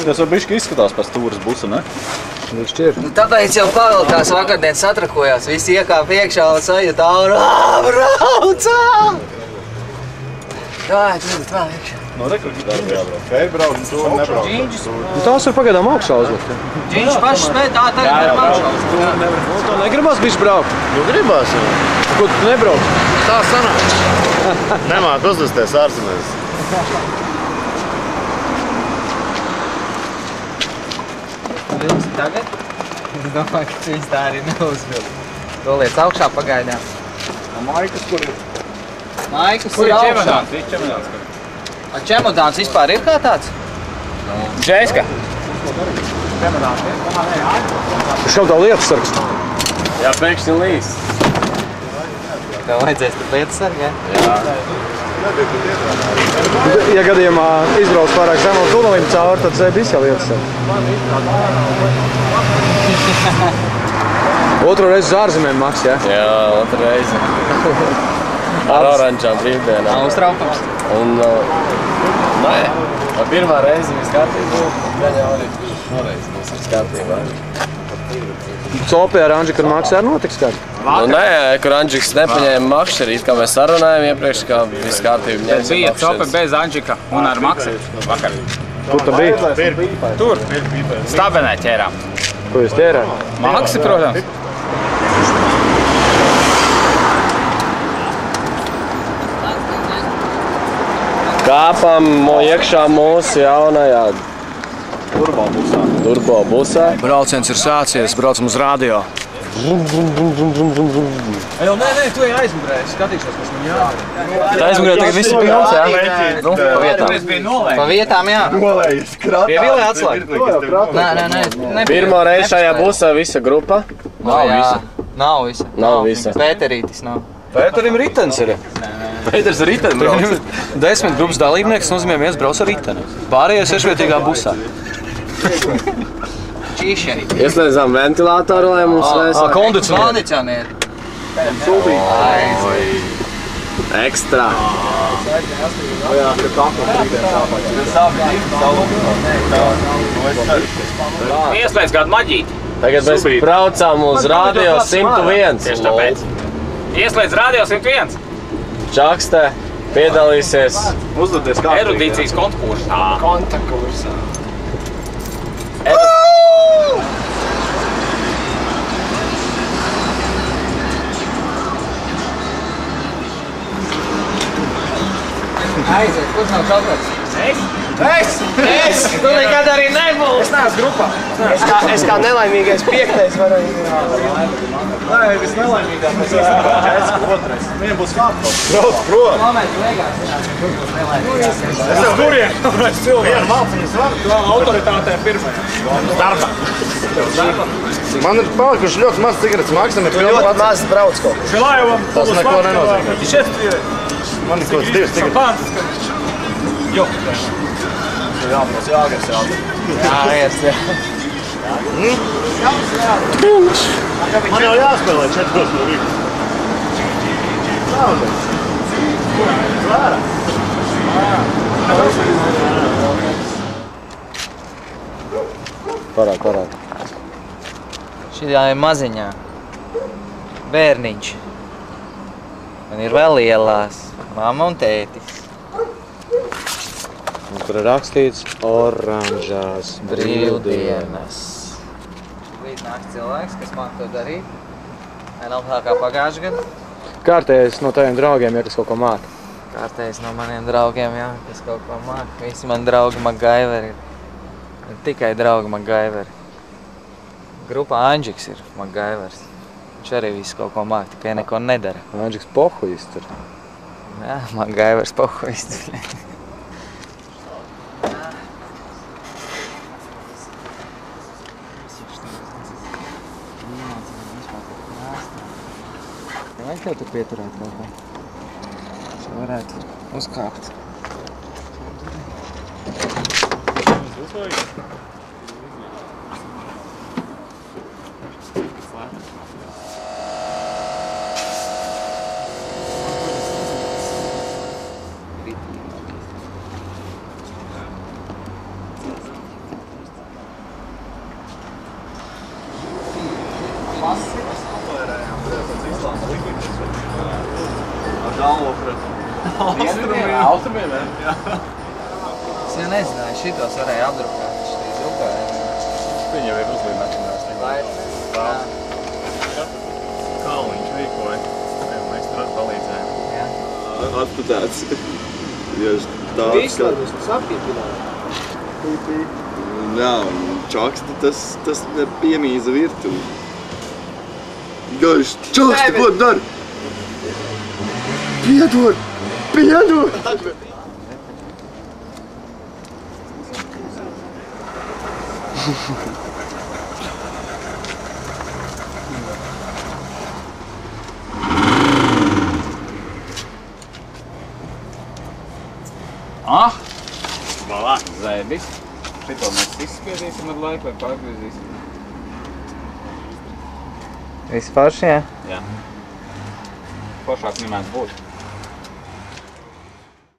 Tas var bišķi izskatās pēc stūras busa, ne? Nu, tāpēc jau pavilkās vakardien satrakojās. Visi iekāp iekšā un sajūta aura. Braucā! Jā, tu vēl iekšā. No rekrūtas darba jābrauc. Fēri brauc un to nebrauc. Džiņģis. Nu, tās var pagaidām augšā uzlikt. Džiņģis paši spēj tā tagad nevar augšā uzlikt. Nu, to negribas bišķi braukt? Nu gribās jau. Ko tu nebrauc? Tā sanāk. Nemāk uzlisties ārzemēs. Vilksi tagad? Es domāju, ka tu viņus tā arī neuzvildi. To liec augšā pagaidām. Maikas, kur ir? Maikas ir augšā. Čemodāns. A čemodāns vispār ir kā tāds? Džeiska. Tu šau tā lietas sargs. Jā, pēkšņi līs. Tev vajadzēs tad lietas sargi, ja? Ja gadījumā izbrauc pārāk zemam tunelim cauri, tad zēbīs jau lietas sargs. Otru reizi uz ārzemēm maks, ja? Jā, otru reizi. Ar oranžām brīvdienām. Nav uztraukums. Un, nē, pirmā reize viss kārtībā, tad jau arī šoreiz mums viss kārtībā. Copē ar Anģiku un Maksu arī notiks kāds? Nu, nē, kur Anģiks nepaņēma makšķeri, it kā mēs sarunājām iepriekš, kā viss kārtībā ņēma Bija cope bez Anģika un ar Maksu vakar. Kur tu biji? Tur, Stabenē ķērām. Ko jūs ķērāt? Maksi, protams. Kāpam iekšā mūsu jaunajā turbo busā. Brauciens ir sācies, braucam uz radio. Nē, tu ej aizmugurēji, skatīšos, kas man jādara. Tā aizmugurē tagad viss ir pilns, jā? Nu, pa vietām. Pa vietām, jā. Pie vilē atslēga. Nē. Pirmo reizi šajā busā visa grupa. Nav visa. Nav visa. Pēterītis nav. Pēterim ritens ir. Pēters ar riteni brauc. 10 grupas dalībnieks nozīmē viens brauc ar riteni. Pārējie sešvietīgā busā. Čīšeri. Ieslēdzām ventilātoru, lai mums vēsā. Kondicionieri. Ekstra. Ieslēdz kādu maģīti. Tagad mēs braucām uz radio 101. Tieši tāpēc. Ieslēdz radio 101. Čakste piedalīsies Uzladies kā Erudīcijas konkursā. Kontakursā. Aiziet, kurš nav šofērs? Es! Tu nekad arī nebūs! Es neesmu grupā. Es kā nelaimīgais piektais varu. Nē, viss nelaimīgākais ir otrais. Viņam būs kāptos. Brauc prom. Momenti liekās, kurš būs nelaimīgākais. Es jau kurien kāpēc cilvēku. Vienu malciņas var. Tu autoritātē pirmajā. Darba. Man ir palikuši ļoti maz cigaretes Maksam, ir Ļoti maz brauc kaut kur. Желаю вам Tas neko nenozīmē. путешествия. Man ir kaut kāds 2 cigaretes. Шампанское. Jābrauc, jāgars, jābrauc. Jā. Man jau jāspēlē 4 no rīta. Parād. Šitā ir maziņā. Bērniņš. Man ir vēl lielās. Mamma un tētis. Un tur ir rakstīts oranžās Brīvdienas. Līdz nāks cilvēks, kas māk to darīt. Nav tā kā pagājuši gadu. Kārtējais no taviem draugiem, ja kas kaut ko māca. Kārtējs no maniem draugiem, jā, kas kaut ko māk. Visi mani draugi MacGyveri ir. Ne tikai draugi MacGyveri. Grupā Anģiks ir MacGyvers. Viņš arī visu kaut ko māk, tikai neko nedara. Anģiks pohuists tur. Jā, MacGyvers pohuists. Vajag tev tur pieturēt kaut ko? Es varētu uzkāpt. Austrumiem, jā. Es jau nezināju, šitos varēja apdrukāt. Šitie drukāja. Viņi jau ir uzlīmētinās. Jā. Kalniņš rīkoja. Mēs tur palīdzējām. Jā. Atputēts. Jo tāds, Vislabus, tas apkīpināt. jā, un čaksti, tas piemīza virtuvi. Gaiš, čaksti, ko dari? Piedod! Valā, zēbis. Šito mēs izspiedīsim ar laiku vai pārgriezīsim. Viss forši, jā? Jā. Foršāk nemēdz būt.